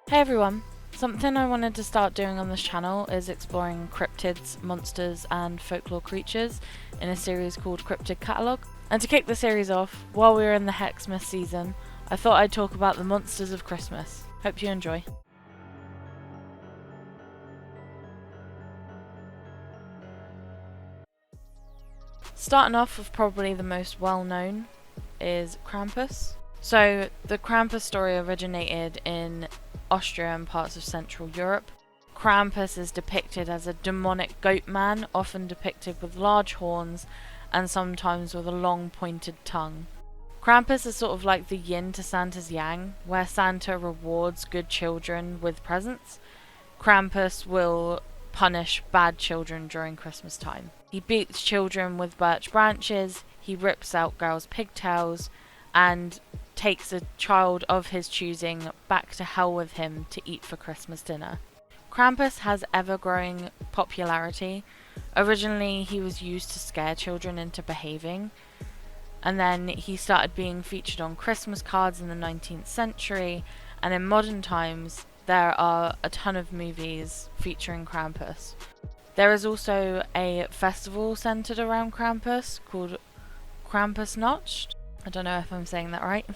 Hey everyone! Something I wanted to start doing on this channel is exploring cryptids, monsters and folklore creatures in a series called Cryptid Catalogue. And to kick the series off, while we were in the Hexmas season, I thought I'd talk about the monsters of Christmas. Hope you enjoy. Starting off with probably the most well known is Krampus. So the Krampus story originated in Austria and parts of Central Europe. Krampus is depicted as a demonic goat man, often depicted with large horns and sometimes with a long pointed tongue. Krampus is sort of like the yin to Santa's yang, where Santa rewards good children with presents. Krampus will punish bad children during Christmas time. He beats children with birch branches, he rips out girls' pigtails, and takes a child of his choosing back to hell with him to eat for Christmas dinner. Krampus has ever-growing popularity. Originally, he was used to scare children into behaving, and then he started being featured on Christmas cards in the 19th century, and in modern times, there are a ton of movies featuring Krampus. There is also a festival centered around Krampus called Krampusnacht. I don't know if I'm saying that right.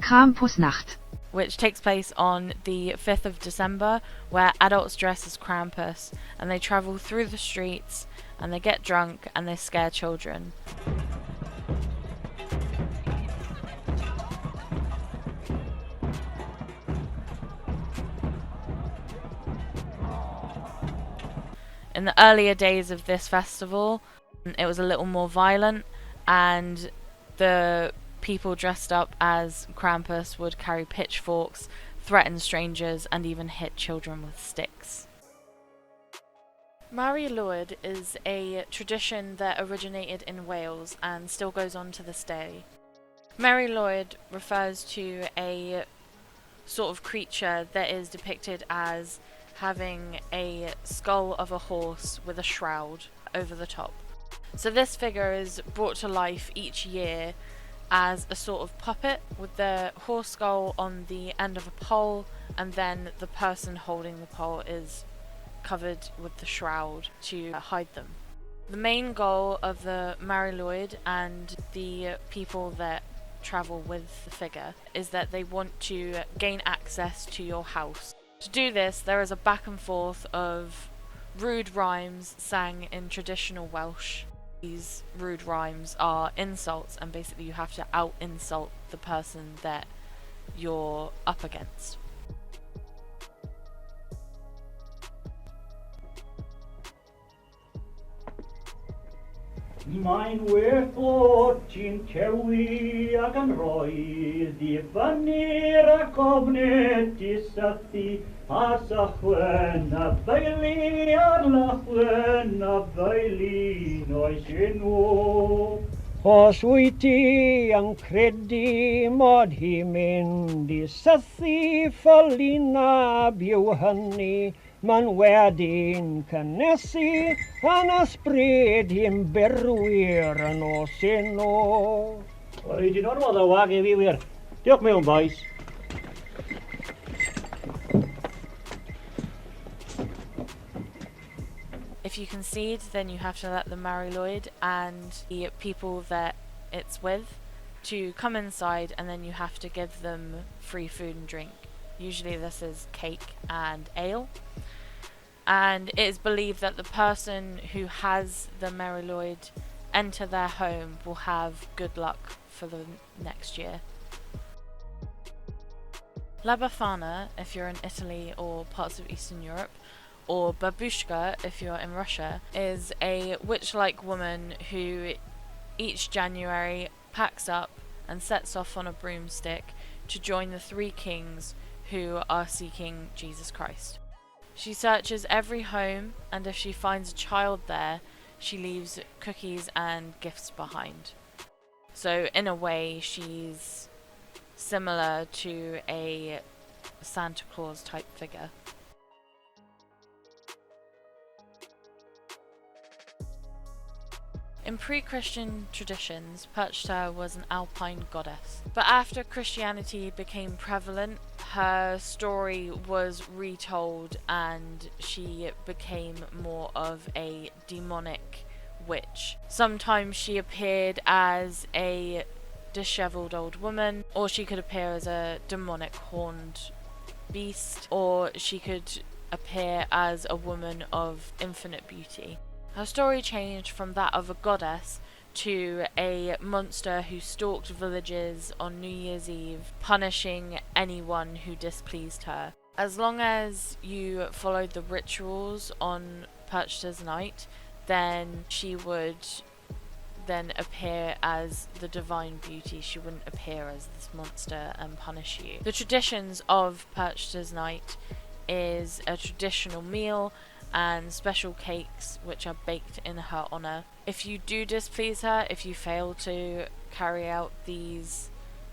Krampusnacht, Which takes place on the 5th of December, where adults dress as Krampus and they travel through the streets and they get drunk and they scare children. In the earlier days of this festival, it was a little more violent, and the people dressed up as Krampus would carry pitchforks, threaten strangers, and even hit children with sticks. Mari Lwyd is a tradition that originated in Wales and still goes on to this day. Mari Lwyd refers to a sort of creature that is depicted as having a skull of a horse with a shroud over the top. So this figure is brought to life each year as a sort of puppet with the horse skull on the end of a pole, and then the person holding the pole is covered with the shroud to hide them. The main goal of the Mari Lwyd and the people that travel with the figure is that they want to gain access to your house. To do this, there is a back and forth of rude rhymes sang in traditional Welsh. These rude rhymes are insults, and basically you have to out-insult the person that you're up against. Mae'n werth o ti'n cewi ac yn roedd I fyny'r ac ofned I sythu a sychwen a beili ar lachwen a beili oes enw. Os wyt ti yn credu mod hi mynd I sythu ffalina byw hynny, ma'n wedyn cynnesu yn ysbryd hi'n berwyr yn os enw. Ori, di normal o wag I fi wir. Diolch mewn, boys. If you concede, then you have to let the Mari Lwyd and the people that it's with to come inside, and then you have to give them free food and drink. Usually this is cake and ale. And it is believed that the person who has the Mari Lwyd enter their home will have good luck for the next year. La Befana, if you're in Italy or parts of Eastern Europe, or Baboushka, if you're in Russia, is a witch-like woman who each January packs up and sets off on a broomstick to join the three kings who are seeking Jesus Christ. She searches every home, and if she finds a child there, she leaves cookies and gifts behind. So in a way, she's similar to a Santa Claus type figure. In pre-Christian traditions, Perchta was an alpine goddess, but after Christianity became prevalent, her story was retold and she became more of a demonic witch. Sometimes she appeared as a disheveled old woman, or she could appear as a demonic horned beast, or she could appear as a woman of infinite beauty. Her story changed from that of a goddess to a monster who stalked villages on New Year's Eve, punishing anyone who displeased her. As long as you followed the rituals on Perchta's night, then she would then appear as the divine beauty. She wouldn't appear as this monster and punish you. The traditions of Perchta's night is a traditional meal and special cakes which are baked in her honour. If you do displease her, if you fail to carry out these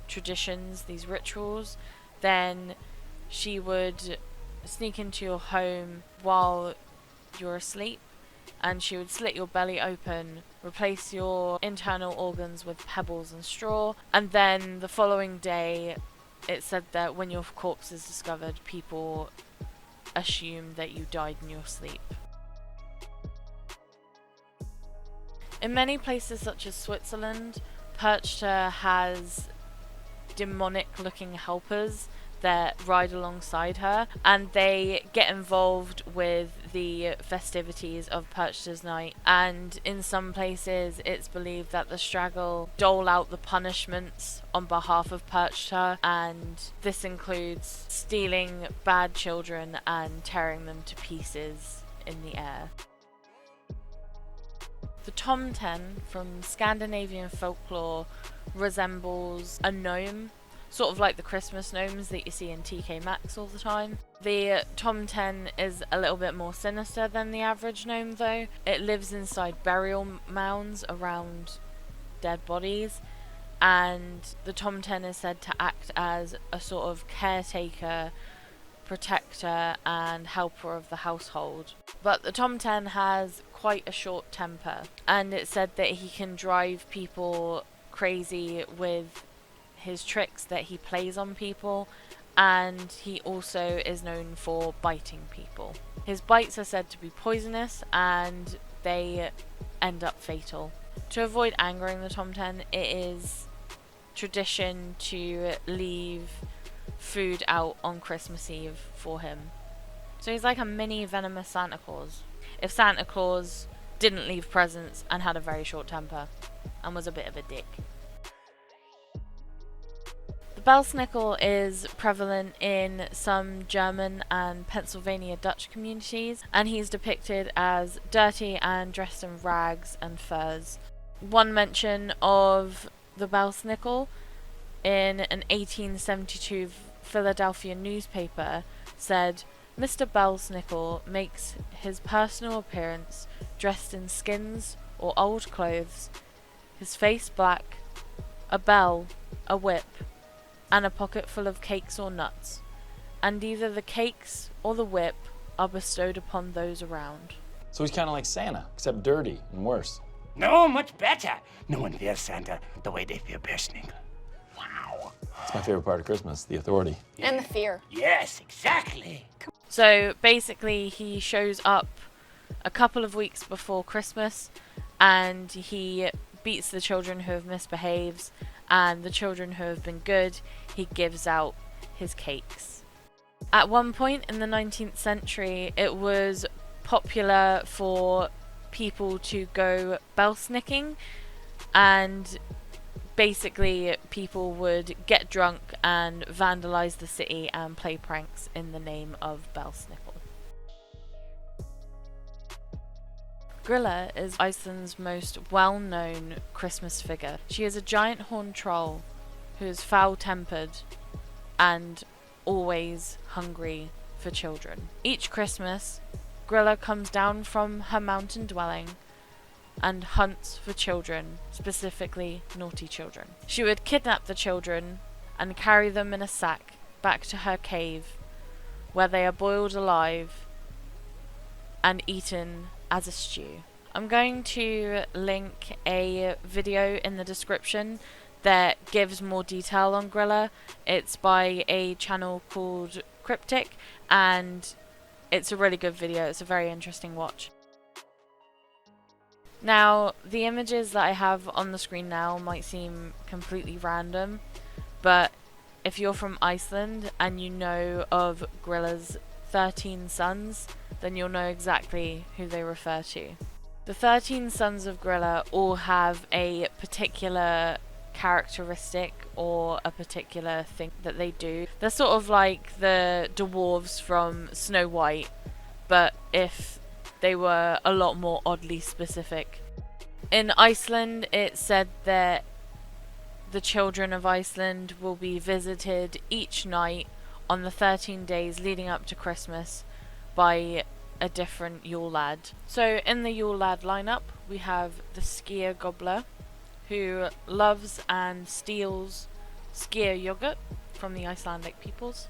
traditions, these rituals, then she would sneak into your home while you're asleep, and she would slit your belly open, replace your internal organs with pebbles and straw, and then the following day it said that when your corpse is discovered, people assume that you died in your sleep. In many places such as Switzerland, Perchta has demonic looking helpers that ride alongside her, and they get involved with the festivities of Perchta's night, and in some places it's believed that the straggle dole out the punishments on behalf of Perchta, and this includes stealing bad children and tearing them to pieces in the air. The Tomten from Scandinavian folklore resembles a gnome, sort of like the Christmas gnomes that you see in TK Maxx all the time. The Tomten is a little bit more sinister than the average gnome though. It lives inside burial mounds around dead bodies, and the Tomten is said to act as a sort of caretaker, protector and helper of the household. But the Tomten has quite a short temper, and it's said that he can drive people crazy with his tricks that he plays on people, and he also is known for biting people. His bites are said to be poisonous and they end up fatal. To avoid angering the Tomten, it is tradition to leave food out on Christmas Eve for him. So he's like a mini venomous Santa Claus. If Santa Claus didn't leave presents and had a very short temper and was a bit of a dick. The Belsnickel is prevalent in some German and Pennsylvania Dutch communities, and he's depicted as dirty and dressed in rags and furs. One mention of the Belsnickel in an 1872 Philadelphia newspaper said, "Mr. Belsnickel makes his personal appearance dressed in skins or old clothes, his face black, a bell, a whip, and a pocket full of cakes or nuts, and either the cakes or the whip are bestowed upon those around." So he's kind of like Santa, except dirty and worse. No, much better. No one fears Santa the way they fear Belsnickel. Wow. It's my favorite part of Christmas, the authority. And the fear. Yes, exactly. So basically he shows up a couple of weeks before Christmas and he beats the children who have misbehaved, and the children who have been good, he gives out his cakes. At one point in the 19th century, it was popular for people to go Belsnicking, and basically people would get drunk and vandalize the city and play pranks in the name of Belsnickel. Grilla is Iceland's most well-known Christmas figure. She is a giant horned troll who is foul-tempered and always hungry for children. Each Christmas, Grilla comes down from her mountain dwelling and hunts for children, specifically naughty children. She would kidnap the children and carry them in a sack back to her cave, where they are boiled alive and eaten as a stew. I'm going to link a video in the description that gives more detail on Grilla. It's by a channel called Cryptic, and it's a really good video. It's a very interesting watch. Now, the images that I have on the screen now might seem completely random, but if you're from Iceland and you know of Grilla's 13 sons, then you'll know exactly who they refer to. The 13 sons of Grilla all have a particular characteristic or a particular thing that they do. They're sort of like the dwarves from Snow White, but if they were a lot more oddly specific. In Iceland, it's said that the children of Iceland will be visited each night on the 13 days leading up to Christmas by a different Yule Lad. So in the Yule Lad lineup, we have the Skier Gobbler, who loves and steals Skier yogurt from the Icelandic peoples.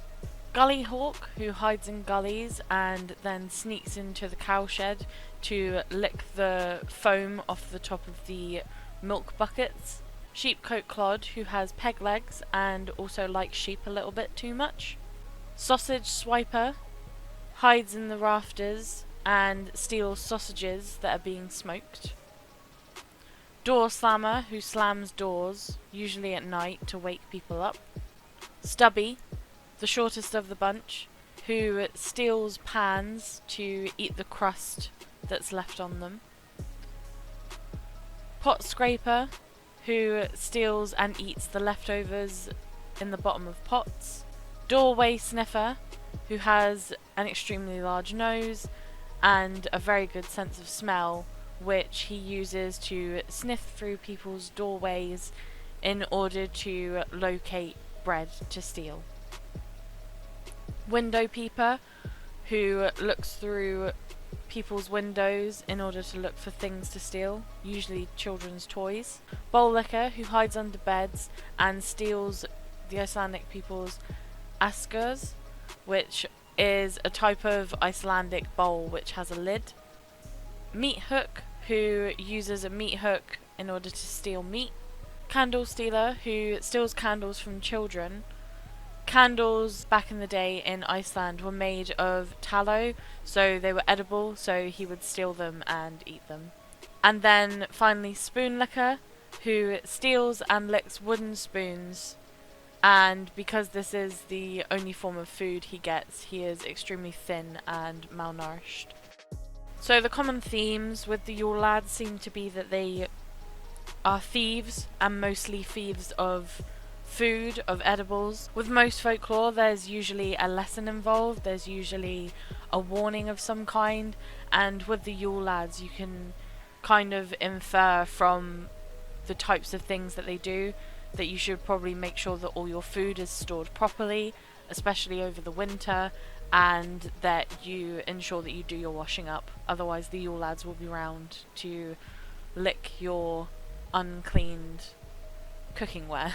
Gully Hawk, who hides in gullies and then sneaks into the cowshed to lick the foam off the top of the milk buckets. Sheepcoat Clod, who has peg legs and also likes sheep a little bit too much. Sausage Swiper hides in the rafters and steals sausages that are being smoked. Door Slammer, who slams doors, usually at night, to wake people up. Stubby, the shortest of the bunch, who steals pans to eat the crust that's left on them. Pot Scraper, who steals and eats the leftovers in the bottom of pots. Doorway Sniffer, who has an extremely large nose and a very good sense of smell, which he uses to sniff through people's doorways in order to locate bread to steal. Window Peeper, who looks through people's windows in order to look for things to steal, usually children's toys. Bowl Licker, who hides under beds and steals the Icelandic people's askers, which is a type of Icelandic bowl which has a lid. Meat Hook, who uses a meat hook in order to steal meat. Candle Stealer, who steals candles from children. Candles back in the day in Iceland were made of tallow, so they were edible, so he would steal them and eat them. And then finally Spoon Licker, who steals and licks wooden spoons, and because this is the only form of food he gets, he is extremely thin and malnourished. So the common themes with the Yule Lads seem to be that they are thieves, and mostly thieves of food, of edibles. With most folklore, there's usually a lesson involved, there's usually a warning of some kind, and with the Yule Lads you can kind of infer from the types of things that they do that you should probably make sure that all your food is stored properly, especially over the winter, and that you ensure that you do your washing up. Otherwise the Yule Lads will be round to lick your uncleaned cooking ware.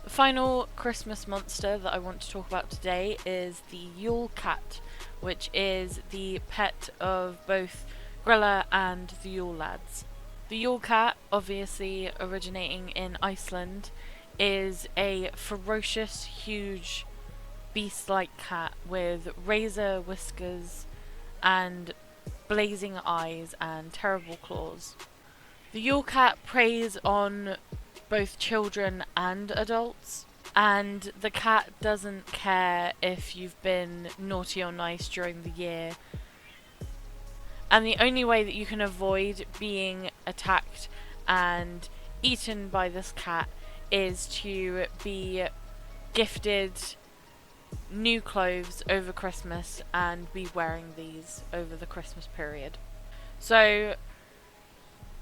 The final Christmas monster that I want to talk about today is the Yule Cat, which is the pet of both Grilla and the Yule Lads. The Yule Cat, obviously originating in Iceland, is a ferocious, huge, beast-like cat with razor whiskers and blazing eyes and terrible claws. The Yule Cat preys on both children and adults, and the cat doesn't care if you've been naughty or nice during the year. And the only way that you can avoid being attacked and eaten by this cat is to be gifted new clothes over Christmas and be wearing these over the Christmas period. So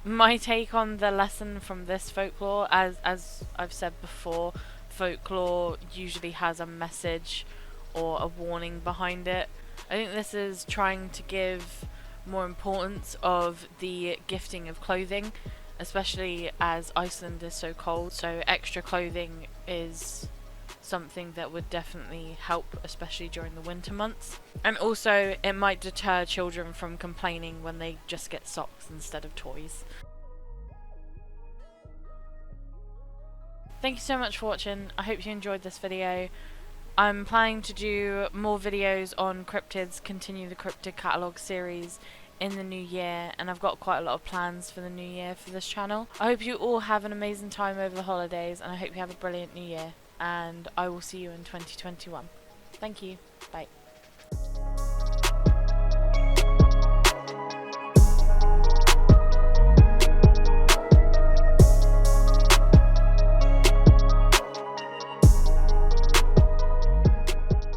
my take on the lesson from this folklore, as I've said before, folklore usually has a message or a warning behind it. I think this is trying to give more importance of the gifting of clothing, especially as Iceland is so cold, so extra clothing is something that would definitely help, especially during the winter months. And also it might deter children from complaining when they just get socks instead of toys. Thank you so much for watching. I hope you enjoyed this video. I'm planning to do more videos on cryptids, continue the Cryptid Catalogue series in the new year, and I've got quite a lot of plans for the new year for this channel. I hope you all have an amazing time over the holidays, and I hope you have a brilliant new year, and I will see you in 2021. Thank you. Bye.